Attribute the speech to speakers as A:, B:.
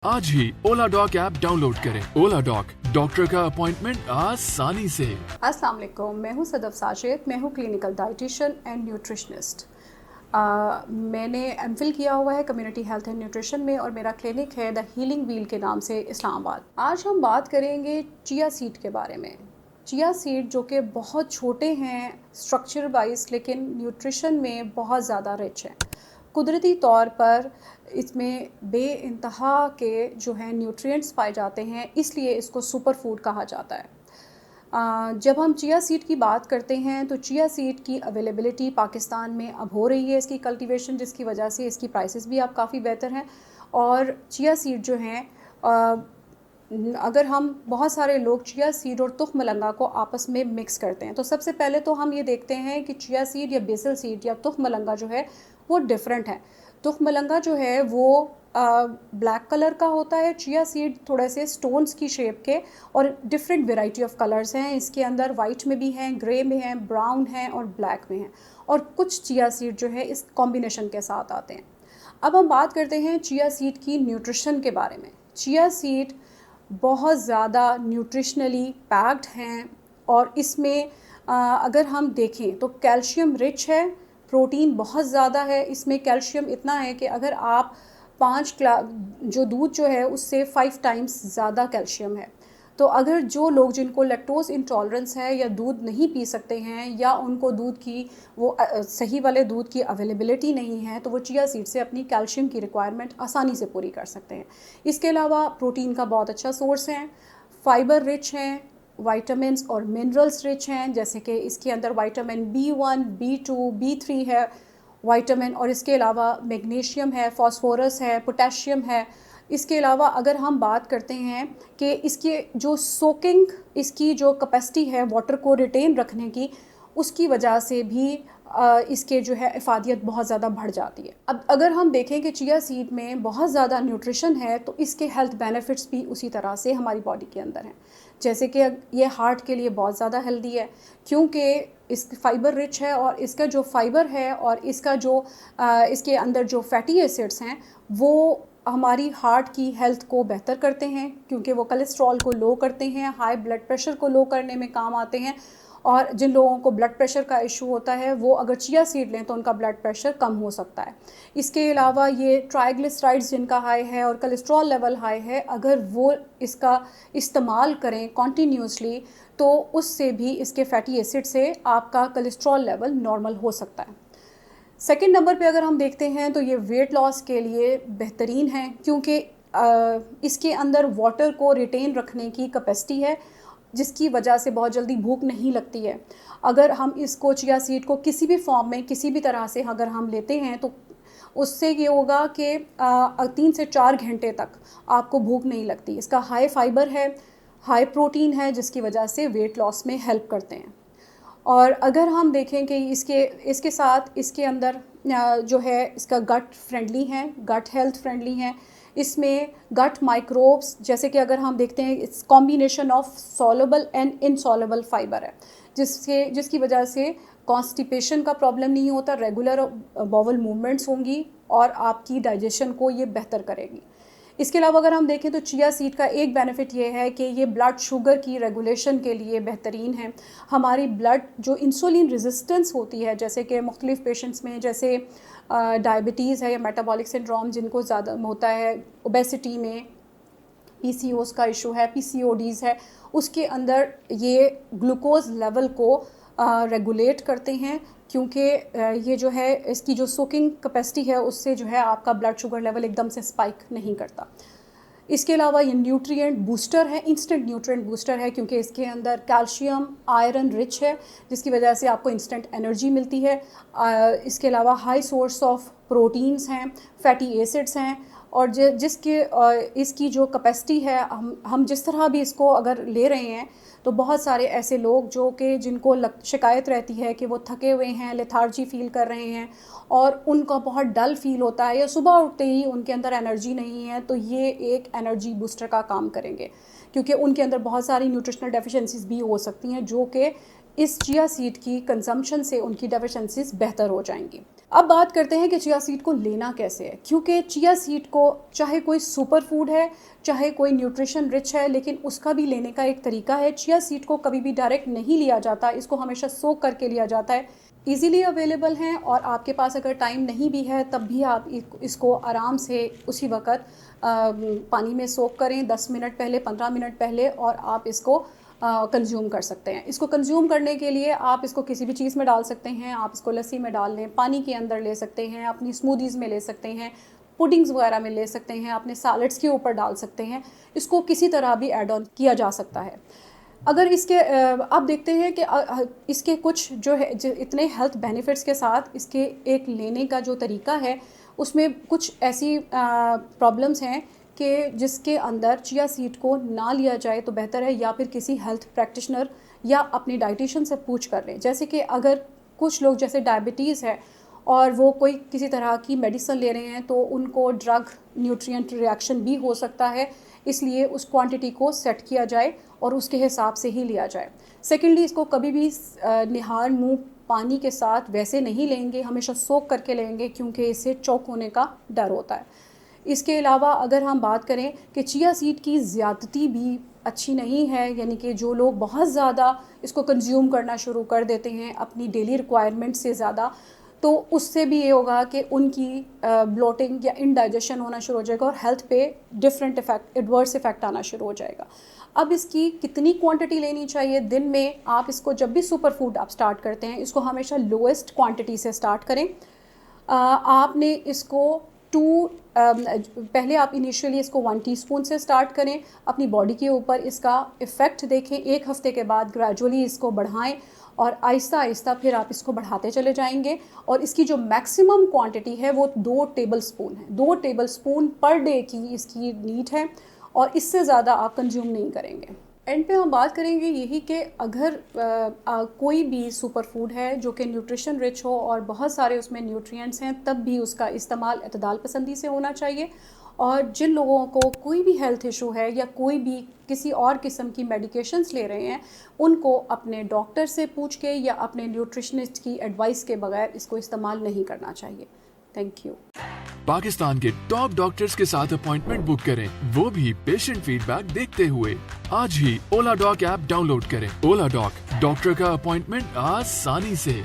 A: आज ही ओला dock app download करें। ओला dock, doctor का अपॉइंटमेंट आसानी से।
B: अस्सलाम वालेकुम, मैं हूं सदफ साजिद, मैं हूं क्लिनिकल डाइटिशियन एंड न्यूट्रिशनिस्ट। मैंने एमफिल किया हुआ है कम्युनिटी हेल्थ एंड न्यूट्रिशन में और मेरा क्लिनिक है द हीलिंग व्हील के नाम से इस्लामाबाद। आज हम बात करेंगे चिया सीड के बारे में। चिया सीड जो कि बहुत छोटे हैं स्ट्रक्चर वाइज, लेकिन न्यूट्रिशन में बहुत ज़्यादा रिच हैं। कुदरती तौर पर इसमें बेइंतहा के जो हैं न्यूट्रिएंट्स पाए जाते हैं, इसलिए इसको सुपर फूड कहा जाता है। जब हम चिया सीड की बात करते हैं तो चिया सीड की अवेलेबिलिटी पाकिस्तान में अब हो रही है, इसकी कल्टीवेशन, जिसकी वजह से इसकी प्राइसेस भी अब काफ़ी बेहतर हैं। और चिया सीड जो हैं, अगर हम बहुत सारे लोग चिया सीड और तुख मलंगा को आपस में मिक्स करते हैं, तो सबसे पहले तो हम ये देखते हैं कि चिया सीड या बेसल सीड या तुख मलंगा जो है वो डिफरेंट है। तुख मलंगा जो है वो ब्लैक कलर का होता है, चिया सीड थोड़े से स्टोन्स की शेप के और डिफरेंट वेराइटी ऑफ कलर्स हैं। इसके अंदर वाइट में भी हैं, ग्रे में हैं, ब्राउन हैं और ब्लैक में हैं। और कुछ चिया सीड जो है इस कॉम्बिनेशन के साथ आते हैं। अब हम बात करते हैं चिया सीड की न्यूट्रिशन के बारे में। चिया सीड बहुत ज़्यादा न्यूट्रिशनली पैक्ड हैं और इसमें अगर हम देखें तो कैल्शियम रिच है, प्रोटीन बहुत ज़्यादा है। इसमें कैल्शियम इतना है कि अगर आप 5 ग्लास जो दूध जो है उससे 5 टाइम्स ज़्यादा कैल्शियम है। तो अगर जो लोग जिनको लैक्टोज इंटॉलरेंस है या दूध नहीं पी सकते हैं या उनको दूध की वो सही वाले दूध की अवेलेबिलिटी नहीं है, तो वो चिया सीड से अपनी कैल्शियम की रिक्वायरमेंट आसानी से पूरी कर सकते हैं। इसके अलावा प्रोटीन का बहुत अच्छा सोर्स है, फाइबर रिच हैं, वाइटामिन्स और मिनरल्स रिच हैं, जैसे कि इसके अंदर विटामिन B1, B2, B3 है विटामिन, और इसके अलावा मैग्नीशियम है, फास्फोरस है, पोटेशियम है। इसके अलावा अगर हम बात करते हैं कि इसकी जो सोकिंग, इसकी जो कैपेसिटी है वाटर को रिटेन रखने की, उसकी वजह से भी इसके जो है इफ़ादियत बहुत ज़्यादा बढ़ जाती है। अब अगर हम देखें कि चिया सीड में बहुत ज़्यादा न्यूट्रिशन है, तो इसके हेल्थ बेनिफिट्स भी उसी तरह से हमारी बॉडी के अंदर हैं। जैसे कि ये हार्ट के लिए बहुत ज़्यादा हेल्दी है, क्योंकि इस फाइबर रिच है और इसका जो फाइबर है और इसका जो इसके अंदर जो फैटी एसिड्स हैं वो हमारी हार्ट की हेल्थ को बेहतर करते हैं, क्योंकि वो कोलेस्ट्रॉल को लो करते हैं, हाई ब्लड प्रेशर को लो करने में काम आते हैं। और जिन लोगों को ब्लड प्रेशर का इशू होता है वो अगर चिया सीड लें तो उनका ब्लड प्रेशर कम हो सकता है। इसके अलावा ये ट्राइग्लिसराइड्स जिनका हाई है और कोलेस्ट्रॉल लेवल हाई है, अगर वो इसका इस्तेमाल करें कॉन्टीन्यूसली तो उससे भी, इसके फैटी एसिड से आपका कोलेस्ट्रॉल लेवल नॉर्मल हो सकता है। सेकंड नंबर पे अगर हम देखते हैं तो ये वेट लॉस के लिए बेहतरीन है, क्योंकि इसके अंदर वाटर को रिटेन रखने की कैपेसिटी है, जिसकी वजह से बहुत जल्दी भूख नहीं लगती है। अगर हम इसको चिया सीड को किसी भी फॉर्म में किसी भी तरह से अगर हम लेते हैं तो उससे ये होगा कि 3 से 4 घंटे तक आपको भूख नहीं लगती। इसका हाई फाइबर है, हाई प्रोटीन है, जिसकी वजह से वेट लॉस में हेल्प करते हैं। और अगर हम देखें कि इसके साथ इसके अंदर जो है इसका गट फ्रेंडली है, गट हेल्थ फ्रेंडली है। इसमें गट माइक्रोब्स, जैसे कि अगर हम देखते हैं इस combination of soluble and insoluble fibre है, जिसकी वजह से कॉन्स्टिपेशन का प्रॉब्लम नहीं होता, रेगुलर बॉवल मूवमेंट्स होंगी और आपकी डाइजेशन को ये बेहतर करेगी। इसके अलावा अगर हम देखें तो चिया सीड का एक बेनिफिट ये है कि ये ब्लड शुगर की रेगुलेशन के लिए बेहतरीन है। हमारी ब्लड जो इंसुलिन रेजिस्टेंस होती है, जैसे कि मुख्तलिफ पेशेंट्स में, जैसे डायबिटीज़ है या मेटाबॉलिक सिंड्रोम जिनको ज़्यादा होता है, ओबेसिटी में PCOS का इशू है, PCODs है, उसके अंदर ये ग्लूकोज लेवल को रेगुलेट करते हैं, क्योंकि ये जो है इसकी जो सोकिंग कैपेसिटी है उससे जो है आपका ब्लड शुगर लेवल एकदम से स्पाइक नहीं करता। इसके अलावा ये न्यूट्रिएंट बूस्टर है, इंस्टेंट न्यूट्रिएंट बूस्टर है, क्योंकि इसके अंदर कैल्शियम आयरन रिच है, जिसकी वजह से आपको इंस्टेंट एनर्जी मिलती है। इसके अलावा हाई सोर्स ऑफ प्रोटीन्स हैं, फैटी एसिड्स हैं, और इसकी जो कैपेसिटी है, हम जिस तरह भी इसको अगर ले रहे हैं तो बहुत सारे ऐसे लोग जो कि जिनको शिकायत रहती है कि वो थके हुए हैं, लेथार्जी फील कर रहे हैं और उनका बहुत डल फील होता है या सुबह उठते ही उनके अंदर एनर्जी नहीं है, तो ये एक एनर्जी बूस्टर का काम करेंगे, क्योंकि उनके अंदर बहुत सारी न्यूट्रिशनल डेफिशिएंसीज भी हो सकती हैं जो कि इस चिया सीड की कंजम्पशन से उनकी डेफिशिएंसीज बेहतर हो जाएंगी। अब बात करते हैं कि चिया सीड को लेना कैसे है, क्योंकि चिया सीड को चाहे कोई सुपर फूड है, चाहे कोई न्यूट्रिशन रिच है, लेकिन उसका भी लेने का एक तरीका है। चिया सीड को कभी भी डायरेक्ट नहीं लिया जाता, इसको हमेशा सोक करके लिया जाता है। इजीली अवेलेबल हैं और आपके पास अगर टाइम नहीं भी है तब भी आप इसको आराम से उसी वक्त पानी में सोक करें 10 मिनट पहले, 15 मिनट पहले, और आप इसको कंज्यूम कर सकते हैं। इसको कंज्यूम करने के लिए आप इसको किसी भी चीज़ में डाल सकते हैं। आप इसको लस्सी में डाल लें, पानी के अंदर ले सकते हैं, अपनी स्मूदीज़ में ले सकते हैं, पुडिंग्स वगैरह में ले सकते हैं, अपने सैलड्स के ऊपर डाल सकते हैं। इसको किसी तरह भी ऐड ऑन किया जा सकता है। अगर इसके आप देखते हैं कि इसके कुछ जो है इतने हेल्थ बेनिफिट्स के साथ इसके एक लेने का जो तरीका है उसमें कुछ ऐसी प्रॉब्लम्स हैं कि जिसके अंदर चिया सीड को ना लिया जाए तो बेहतर है, या फिर किसी हेल्थ प्रैक्टिशनर या अपने डाइटिशियन से पूछ कर लें। जैसे कि अगर कुछ लोग जैसे डायबिटीज़ है और वो कोई किसी तरह की मेडिसिन ले रहे हैं तो उनको ड्रग न्यूट्रिएंट रिएक्शन भी हो सकता है, इसलिए उस क्वांटिटी को सेट किया जाए और उसके हिसाब से ही लिया जाए। सेकेंडली, इसको कभी भी निहार मुँह पानी के साथ वैसे नहीं लेंगे, हमेशा सोक करके लेंगे, क्योंकि इससे चौक होने का डर होता है। इसके अलावा अगर हम बात करें कि चिया सीड की ज़्यादती भी अच्छी नहीं है, यानी कि जो लोग बहुत ज़्यादा इसको कंज्यूम करना शुरू कर देते हैं अपनी डेली रिक्वायरमेंट से ज़्यादा, तो उससे भी ये होगा कि उनकी ब्लोटिंग या इनडाइजेशन होना शुरू हो जाएगा और हेल्थ पे डिफरेंट इफेक्ट, एडवर्स इफेक्ट आना शुरू हो जाएगा। अब इसकी कितनी क्वांटिटी लेनी चाहिए दिन में? आप इसको जब भी सुपर फूड आप स्टार्ट करते हैं इसको हमेशा लोएस्ट क्वांटिटी से स्टार्ट करें। आपने इसको पहले आप इनिशियली इसको 1 टीस्पून से स्टार्ट करें, अपनी बॉडी के ऊपर इसका इफ़ेक्ट देखें, 1 हफ्ते के बाद ग्रेजुअली इसको बढ़ाएं और आहिस्ता आहिस्ता फिर आप इसको बढ़ाते चले जाएंगे। और इसकी जो मैक्सिमम क्वांटिटी है वो 2 टेबलस्पून है। 2 टेबलस्पून पर डे की इसकी नीड है और इससे ज़्यादा आप कंज्यूम नहीं करेंगे। एंड पे हम बात करेंगे यही कि अगर कोई भी सुपर फूड है जो कि न्यूट्रिशन रिच हो और बहुत सारे उसमें न्यूट्रिएंट्स हैं, तब भी उसका इस्तेमाल इतदाल पसंदी से होना चाहिए। और जिन लोगों को कोई भी हेल्थ इशू है या कोई भी किसी और किस्म की मेडिकेशंस ले रहे हैं, उनको अपने डॉक्टर से पूछ के या अपने न्यूट्रिशनिस्ट की एडवाइस के बगैर इसको इस्तेमाल नहीं करना चाहिए। Thank you.
A: पाकिस्तान के टॉप डॉक्टर्स के साथ अपॉइंटमेंट बुक करें, वो भी पेशेंट फीडबैक देखते हुए। आज ही ओला डॉक ऐप डाउनलोड करें। ओला डॉक, डॉक्टर का अपॉइंटमेंट आसानी से।